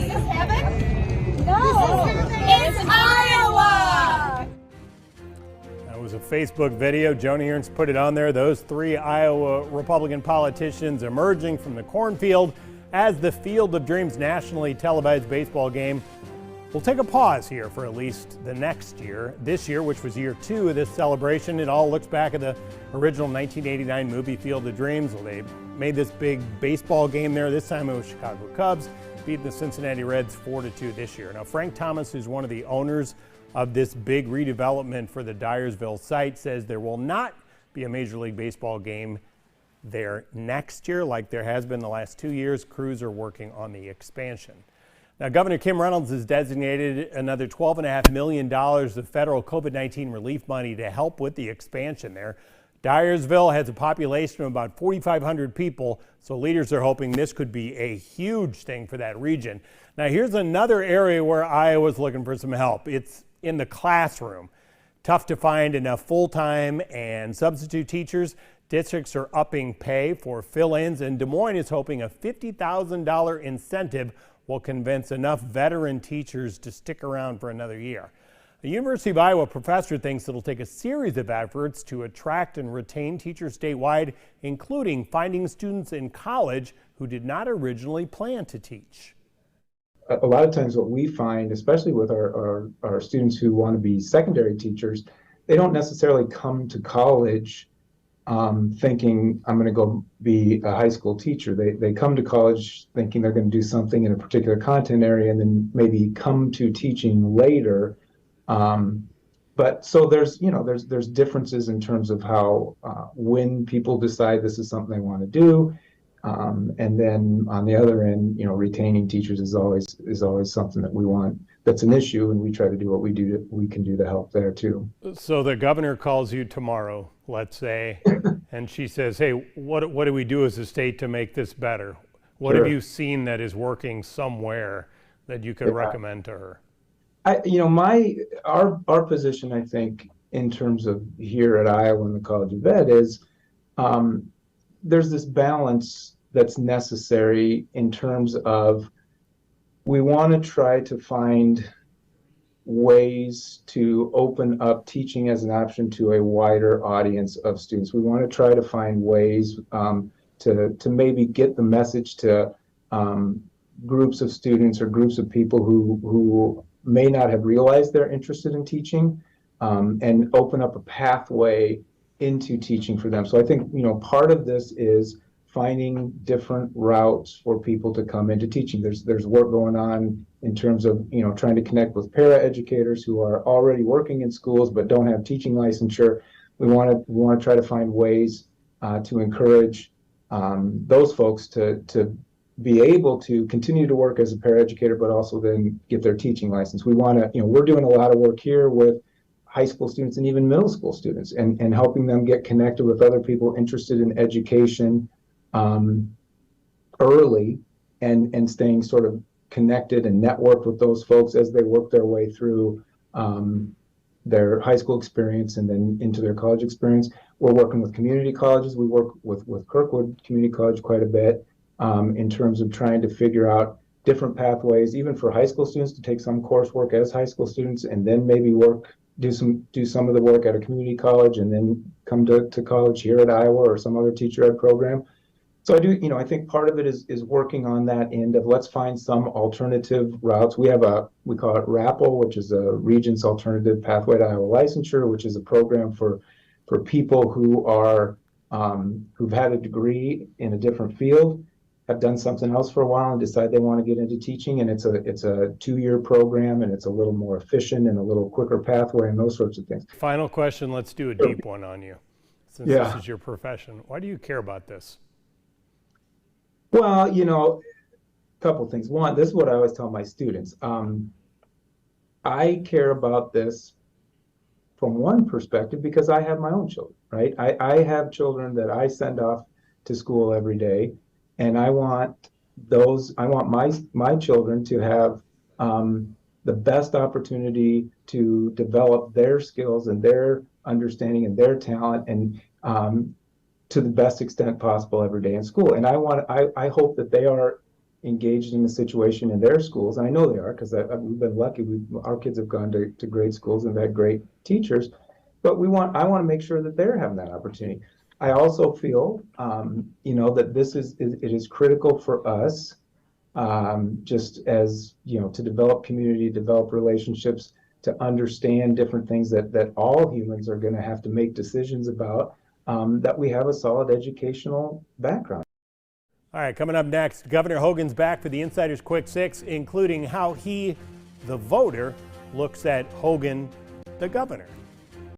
Is this heaven? No. It's Iowa. That was a Facebook video. Joni Ernst put it on there. Those three Iowa Republican politicians emerging from the cornfield as the Field of Dreams nationally televised baseball game will take a pause here for at least the next year. This year, which was year 2 of this celebration, it all looks back at the original 1989 movie Field of Dreams. Well, they made this big baseball game there. This time it was Chicago Cubs beating the Cincinnati Reds 4-2 this year. Now, Frank Thomas, who's one of the owners of this big redevelopment for the Dyersville site, says there will not be a Major League Baseball game there next year like there has been the last 2 years. Crews are working on the expansion. Now, Governor Kim Reynolds has designated another $12.5 million of federal COVID-19 relief money to help with the expansion there. Dyersville has a population of about 4,500 people, so leaders are hoping this could be a huge thing for that region. Now, here's another area where Iowa's looking for some help. It's in the classroom. Tough to find enough full-time and substitute teachers. Districts are upping pay for fill-ins, and Des Moines is hoping a $50,000 incentive will convince enough veteran teachers to stick around for another year. A University of Iowa professor thinks it'll take a series of efforts to attract and retain teachers statewide, including finding students in college who did not originally plan to teach. A lot of times what we find, especially with our students who want to be secondary teachers, they don't necessarily come to college thinking I'm going to go be a high school teacher. They come to college thinking they're going to do something in a particular content area and then maybe come to teaching later. But so there's differences in terms of how when people decide this is something they want to do. And then on the other end, retaining teachers is always something that we want. That's an issue, and we try to do what we can do to help there too. So the governor calls you tomorrow, let's say, and she says, "Hey, what do we do as a state to make this better? What Sure. have you seen that is working somewhere that you could recommend to her?" Our position, I think, in terms of here at Iowa and the College of Ed is there's this balance that's necessary in terms of we want to try to find ways to open up teaching as an option to a wider audience of students. We want to try to find ways to maybe get the message to groups of students or groups of people who may not have realized they're interested in teaching, and open up a pathway into teaching for them. So I think, part of this is finding different routes for people to come into teaching. There's work going on in terms of, trying to connect with para-educators who are already working in schools but don't have teaching licensure. We want to try to find ways to encourage those folks to be able to continue to work as a paraeducator, but also then get their teaching license. We want to, we're doing a lot of work here with high school students and even middle school students and helping them get connected with other people interested in education early and staying sort of connected and networked with those folks as they work their way through their high school experience and then into their college experience. We're working with community colleges. We work with Kirkwood Community College quite a bit in terms of trying to figure out different pathways, even for high school students to take some coursework as high school students and then maybe do some of the work at a community college and then come to college here at Iowa or some other teacher ed program. So I think part of it is working on that end of let's find some alternative routes. We call it RAPL, which is a Regents Alternative Pathway to Iowa Licensure, which is a program for people who are who've had a degree in a different field, have done something else for a while and decide they want to get into teaching, and it's a 2-year program, and it's a little more efficient and a little quicker pathway and those sorts of things. Final question, let's do a deep one on you, since this is your profession. Why do you care about this? Well, a couple of things. One, this is what I always tell my students. I care about this from one perspective because I have my own children, right? I have children that I send off to school every day, and I want my children to have the best opportunity to develop their skills and their understanding and their talent and to the best extent possible every day in school. And I hope that they are engaged in the situation in their schools, and I know they are because we've been lucky. Our kids have gone to great schools and had great teachers, but I want to make sure that they're having that opportunity. I also feel, that it is critical for us, just as, to develop community, develop relationships, to understand different things that all humans are going to have to make decisions about, that we have a solid educational background. All right, coming up next, Governor Hogan's back for the Insider's Quick Six, including how he, the voter, looks at Hogan, the governor.